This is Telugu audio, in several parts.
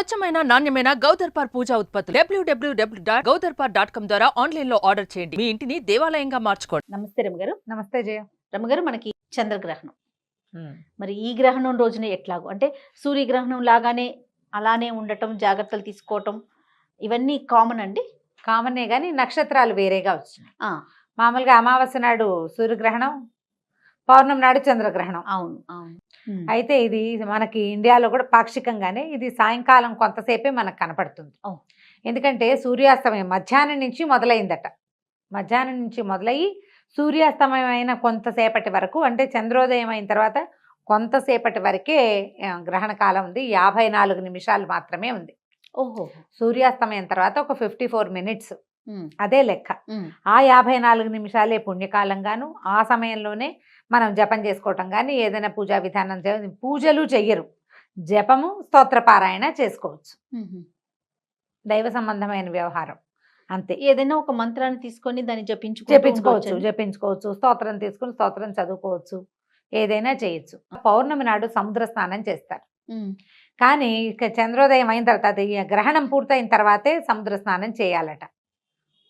స్వచ్ఛమైన నాణ్యమైన గౌదర్పార్ పూజా ఉత్పత్తులు www.gaudarpar.com ద్వారా ఆన్లైన్ లో ఆర్డర్ చేయండి. మీ ఇంటిని దేవాలయంగా మార్చుకోండి. నమస్తే రమగారు. నమస్తే జయ. రమగారు, మనకి చంద్రగ్రహణం మరి ఈ గ్రహణం రోజున ఎట్లాగో అంటే సూర్యగ్రహణం లాగానే అలానే ఉండటం, జాగ్రత్తలు తీసుకోవటం ఇవన్నీ కామన్ అండి? కామనే కానీ నక్షత్రాలు వేరేగా వచ్చినాయి. మామూలుగా అమావాస్య నాడు సూర్యగ్రహణం, పౌర్ణమి నాడు చంద్రగ్రహణం. అవును అవును. అయితే ఇది మనకి ఇండియాలో కూడా పాక్షికంగానే ఇది సాయంకాలం కొంతసేపే మనకు కనపడుతుంది. ఎందుకంటే సూర్యాస్తమయం మధ్యాహ్నం నుంచి మొదలైందట. మధ్యాహ్నం నుంచి మొదలయ్యి సూర్యాస్తమయం అయిన కొంతసేపటి వరకు, అంటే చంద్రోదయం అయిన తర్వాత కొంతసేపటి వరకే గ్రహణ కాలం ఉంది. 54 నిమిషాలు మాత్రమే ఉంది. ఓహో. సూర్యాస్తమయం తర్వాత ఒక 54 మినిట్స్, అదే లెక్క. ఆ 54 నిమిషాలే పుణ్యకాలంగాను, ఆ సమయంలోనే మనం జపం చేసుకోవటం కానీ ఏదైనా పూజా విధానం, పూజలు చెయ్యరు, జపము స్తోత్రపారాయణ చేసుకోవచ్చు. దైవ సంబంధమైన వ్యవహారం అంతే. ఏదైనా ఒక మంత్రాన్ని తీసుకొని దాన్ని జపించుకోవచ్చు, స్తోత్రం తీసుకుని స్తోత్రం చదువుకోవచ్చు, ఏదైనా చేయొచ్చు. పౌర్ణమి నాడు సముద్ర స్నానం చేస్తారు. కానీ ఇక చంద్రోదయం అయిన తర్వాత, అది గ్రహణం పూర్తయిన తర్వాతే సముద్ర స్నానం చేయాలట.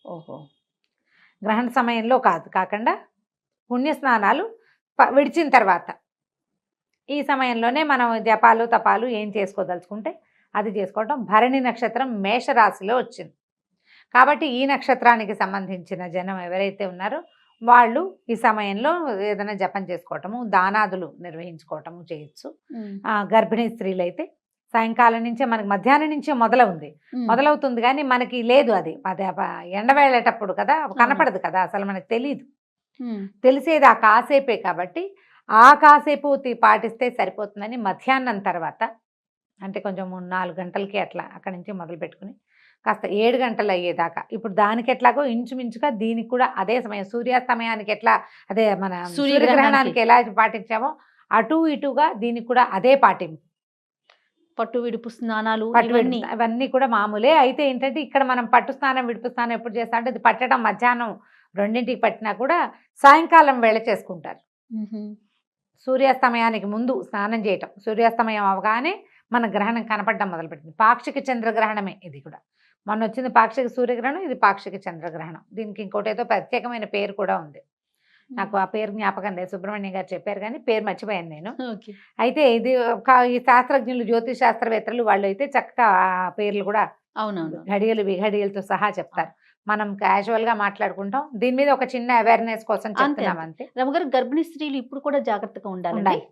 ఓహో. గ్రహణ సమయంలో కాకుండా పుణ్యస్నానాలు విడిచిన తర్వాత, ఈ సమయంలోనే మనం జపాలు తపాలు ఏం చేసుకోదలుచుకుంటే అది చేసుకోవటం. భరణి నక్షత్రం మేషరాశిలో వచ్చింది కాబట్టి ఈ నక్షత్రానికి సంబంధించిన జనం ఎవరైతే ఉన్నారో వాళ్ళు ఈ సమయంలో ఏదైనా జపం చేసుకోవటము, దానాదులు నిర్వహించుకోవటము చేయొచ్చు. గర్భిణీ స్త్రీలు అయితే సాయంకాలం నుంచే, మనకి మధ్యాహ్నం నుంచే మొదలవుతుంది కానీ మనకి లేదు, అది ఎండవేళేటప్పుడు కదా, కనపడదు కదా, అసలు మనకు తెలియదు. తెలిసేది ఆ కాసేపే కాబట్టి ఆ కాసేపు పాటిస్తే సరిపోతుందని మధ్యాహ్నం తర్వాత, అంటే కొంచెం 3-4 గంటలకి అట్లా అక్కడి నుంచి మొదలు పెట్టుకుని కాస్త 7 గంటలు అయ్యేదాకా, ఇప్పుడు దానికి ఎట్లాగో ఇంచుమించుగా దీనికి కూడా అదే సమయం, సూర్యాస్తమయానికి ఎట్లా అదే మన సూర్యగ్రహణానికి ఎలా పాటించామో అటు ఇటుగా దీనికి కూడా అదే పాటింపు. పట్టు విడుపు స్నానాలు అవన్నీ కూడా మామూలే. అయితే ఏంటంటే ఇక్కడ మనం పట్టు స్నానం విడుపు స్నానం ఎప్పుడు చేస్తాం అంటే, ఇది పట్టడం మధ్యాహ్నం 2ంటికి పట్టినా కూడా సాయంకాలం వేళ చేసుకుంటారు. సూర్యాస్తమయానికి ముందు స్నానం చేయటం, సూర్యాస్తమయం అవగానే మన గ్రహణం కనపడడం మొదలుపెట్టింది. పాక్షిక చంద్రగ్రహణమే ఇది కూడా. మొన్న వచ్చింది పాక్షిక సూర్యగ్రహణం, ఇది పాక్షిక చంద్రగ్రహణం. దీనికి ఇంకోటి ఏదో ప్రత్యేకమైన పేరు కూడా ఉంది, నాకు ఆ పేరు జ్ఞాపకం లేదు, సుబ్రహ్మణ్యం గారు చెప్పారు కానీ పేరు మర్చిపోయాను నేను. అయితే ఇది ఈ శాస్త్రజ్ఞులు, జ్యోతిష్ శాస్త్రవేత్తలు వాళ్ళు అయితే చక్కగా ఆ పేర్లు కూడా ఘడియలు విఘడియలతో సహా చెప్తారు. మనం క్యాజువల్ గా మాట్లాడుకుంటాం, దీని మీద ఒక చిన్న అవేర్నెస్ కోసం చెప్తున్నాం అంతే. రమగారు, గర్భిణీ స్త్రీలు ఇప్పుడు కూడా జాగ్రత్తగా ఉండాలి.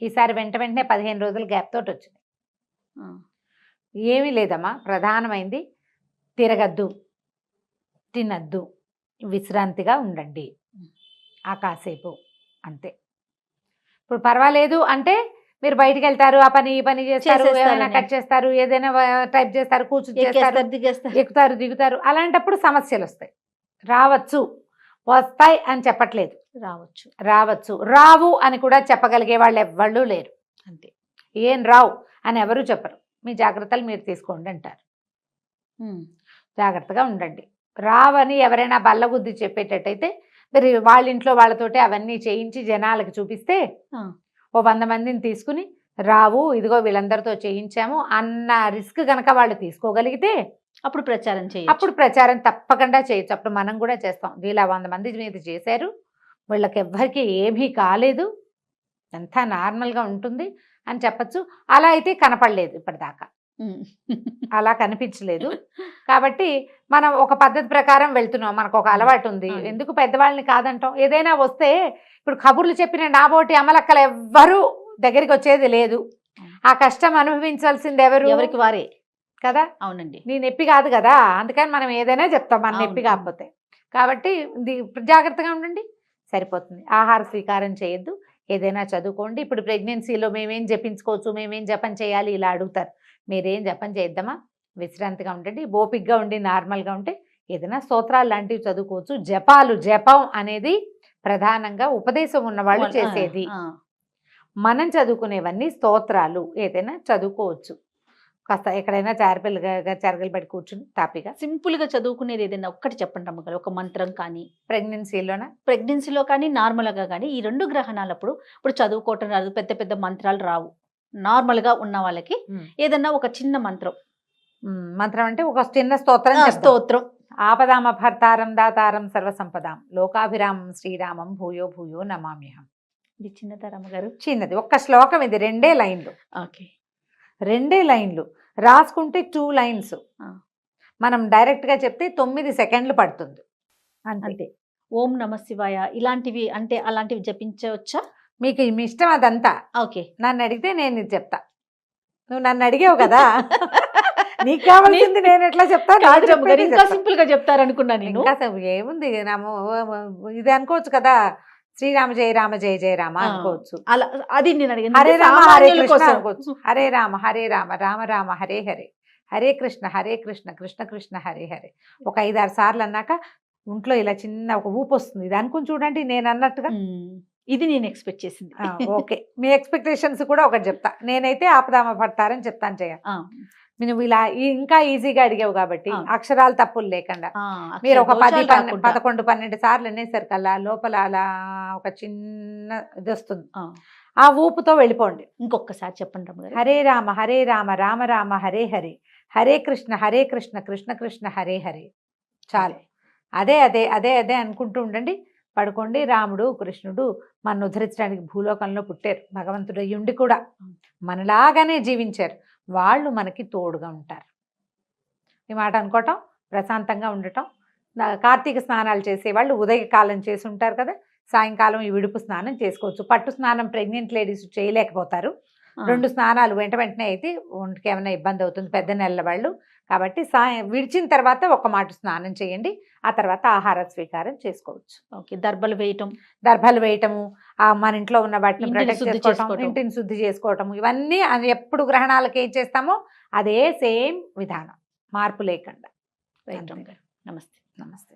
ఈసారి వెంటనే 15 రోజుల గ్యాప్ తోటి వచ్చింది. ఏమీ లేదమ్మా, ప్రధానమైంది తిరగద్దు, తినద్దు, విశ్రాంతిగా ఉండండి ఆ కాసేపు అంతే. ఇప్పుడు పర్వాలేదు అంటే మీరు బయటికి వెళ్తారు, ఆ పని ఈ పని చేస్తారు, ఏమైనా కట్ చేస్తారు, ఏదైనా టైప్ చేస్తారు, కూర్చుని చేస్తారు, ఎక్కుతారు దిగుతారు, అలాంటప్పుడు సమస్యలు వస్తాయి. వస్తాయి అని చెప్పట్లేదు, రావచ్చు, రావు అని కూడా చెప్పగలిగే వాళ్ళు ఎవ్వళ్ళు లేరు అంతే. ఏం రావు అని ఎవరు చెప్పరు, మీ జాగ్రత్తలు మీరు తీసుకోండి అంటారు. జాగ్రత్తగా ఉండండి. రావని ఎవరైనా బల్లగుద్ది చెప్పేటట్టయితే మీరు వాళ్ళ ఇంట్లో వాళ్ళతోటి అవన్నీ చేయించి జనాలకు చూపిస్తే, ఓ 100 మందిని తీసుకుని రావు, ఇదిగో వీళ్ళందరితో చేయించాము అన్న రిస్క్ కనుక వాళ్ళు తీసుకోగలిగితే అప్పుడు ప్రచారం తప్పకుండా చేయొచ్చు. అప్పుడు మనం కూడా చేస్తాం, వీళ్ళ 100 మంది మీద చేశారు, వీళ్ళకి ఎవ్వరికి ఏమీ కాలేదు, అంతా నార్మల్గా ఉంటుంది అని చెప్పచ్చు. అలా అయితే కనపడలేదు ఇప్పటిదాకా, అలా కనిపించలేదు. కాబట్టి మనం ఒక పద్ధతి ప్రకారం వెళ్తున్నాం, మనకు ఒక అలవాటు ఉంది. ఎందుకు పెద్దవాళ్ళని కాదంటాం? ఏదైనా వస్తే ఇప్పుడు కబుర్లు చెప్పిన నాబోటి అమలక్కలు ఎవ్వరూ దగ్గరికి వచ్చేది లేదు. ఆ కష్టం అనుభవించాల్సింది ఎవరికి వారే కదా. అవునండి, నీ నొప్పి కాదు కదా, అందుకని మనం ఏదైనా చెప్తాం మన నొప్పి కాకపోతే. కాబట్టి జాగ్రత్తగా ఉండండి, సరిపోతుంది. ఆహార స్వీకారం చేయొద్దు, ఏదైనా చదువుకోండి. ఇప్పుడు ప్రెగ్నెన్సీలో మేమేం జపించుకోవచ్చు, మేమేం జపం చేయాలి ఇలా అడుగుతారు. మీరేం జపం చేద్దామా, విశ్రాంతిగా ఉండండి, ఓపికగా ఉండి నార్మల్గా ఉంటే ఏదైనా స్తోత్రాలు లాంటివి చదువుకోవచ్చు. జపం అనేది ప్రధానంగా ఉపదేశం ఉన్నవాళ్ళు చేసేది. మనం చదువుకునేవన్నీ స్తోత్రాలు, ఏదైనా చదువుకోవచ్చు. కాస్త ఎక్కడైనా చారగలు పెట్టి కూర్చుని తాపిగా సింపుల్ గా చదువుకునేది ఏదైనా ఒక్కటి చెప్పండి అమ్మగారు, ఒక మంత్రం కానీ. ప్రెగ్నెన్సీలో కానీ నార్మల్గా కానీ ఈ 2 గ్రహణాలప్పుడు ఇప్పుడు చదువుకోవటం రాదు, పెద్ద పెద్ద మంత్రాలు రావు, నార్మల్ గా ఉన్న వాళ్ళకి ఉమ్. ఏదన్నా ఒక చిన్న మంత్రం, మంత్రం అంటే ఒక చిన్న స్తోత్రం చెప్తాం. స్తోత్రం. ఆపదామ భర్తారం దాతారం సర్వసంపదాం లోకాభిరామం శ్రీరామం భూయో భూయో నమామ్యహం. ఇది చిన్నదా రమ్మగారు? చిన్నది ఒక్క శ్లోకం, ఇది 2 లైన్లు. ఓకే. 2 లైన్లు రాసుకుంటే 2 లైన్స్. ఆ. మనం డైరెక్ట్ గా చెప్తే 9 సెకండ్లు పడుతుంది అంతే. అంతే. ఓం నమ శివాయ ఇలాంటివి అంటే అలాంటివి జపించవచ్చా? మీకు మీ ఇష్టం అదంతా. ఓకే. నన్ను అడిగితే నేను ఇది చెప్తా. నువ్వు నన్ను అడిగావు కదా, నీకు కావాల్సింది నేను ఎట్లా చెప్తా? కాదు రమ్మగారు, ఇంకా సింపుల్ గా చెప్తారనుకున్నా నేను. ఏముంది ఇది అనుకోవచ్చు కదా, శ్రీరామ జయ రామ జయ జయ రామ అనుకోవచ్చు. అలా అది నేను అడిగింది. హరే రామ హరే సామాన్యుల కృష్ణ కోసం. అనుకోవచ్చు. హరే రామ రామ రామ హరే హరే, హరే కృష్ణ కృష్ణ కృష్ణ హరే హరే. ఒక 5-6 సార్లు అన్నాక ఒంట్లో ఇలా చిన్న ఒక ఊపు వస్తుంది. ఇది అనుకుని చూడండి నేను అన్నట్టుగా. ఇది నేను ఎక్స్పెక్ట్ చేసింది. ఓకే, మీ ఎక్స్పెక్టేషన్స్ కూడా ఒకటి చెప్తా. నేనైతే ఆపదామ పడతారని చెప్తాను చేయ. నువ్వు ఇలా ఇంకా ఈజీగా అడిగావు కాబట్టి అక్షరాలు తప్పులు లేకుండా మీరు ఒక 10-11-12 సార్లు అనేసరికల్లా లోపల అలా ఒక చిన్న ఇది వస్తుంది. ఆ ఊపుతో వెళ్ళిపోండి. ఇంకొకసారి చెప్పండి రమ్మగారు. హరే రామ రామ రామ హరే హరే, హరే కృష్ణ కృష్ణ కృష్ణ హరే హరే. చాలు. అదే అదే అదే అదే అనుకుంటూ ఉండండి. పడుకోండి. రాముడు కృష్ణుడు మన ఉద్ధరించడానికి భూలోకంలో పుట్టారు. భగవంతుడు అయ్యుండి కూడా మనలాగానే జీవించారు. వాళ్ళు మనకి తోడుగా ఉంటారు. ఈ మాట అనుకోవటం, ప్రశాంతంగా ఉండటం. కార్తీక స్నానాలు చేసేవాళ్ళు ఉదయకాలం చేసి ఉంటారు కదా, సాయంకాలం ఈ విడుపు స్నానం చేసుకోవచ్చు. పట్టు స్నానం ప్రెగ్నెంట్ లేడీస్ చేయలేకపోతారు. 2 స్నానాలు వెంటనే అయితే ఒంటికి ఏమైనా ఇబ్బంది అవుతుంది, పెద్ద నెలల వాళ్ళు. కాబట్టి విడిచిన తర్వాత ఒక మాట స్నానం చేయండి. ఆ తర్వాత ఆహార స్వీకారం చేసుకోవచ్చు. ఓకే. దర్భలు వేయటము, మన ఇంట్లో ఉన్న వాటిని ప్రొటెక్ట్ చేసుకోవటం, ఇంటిని శుద్ధి చేసుకోవటం, ఇవన్నీ ఎప్పుడు గ్రహణాలకు ఏం చేస్తామో అదే సేమ్ విధానం, మార్పు లేకుండా. నమస్తే. నమస్తే.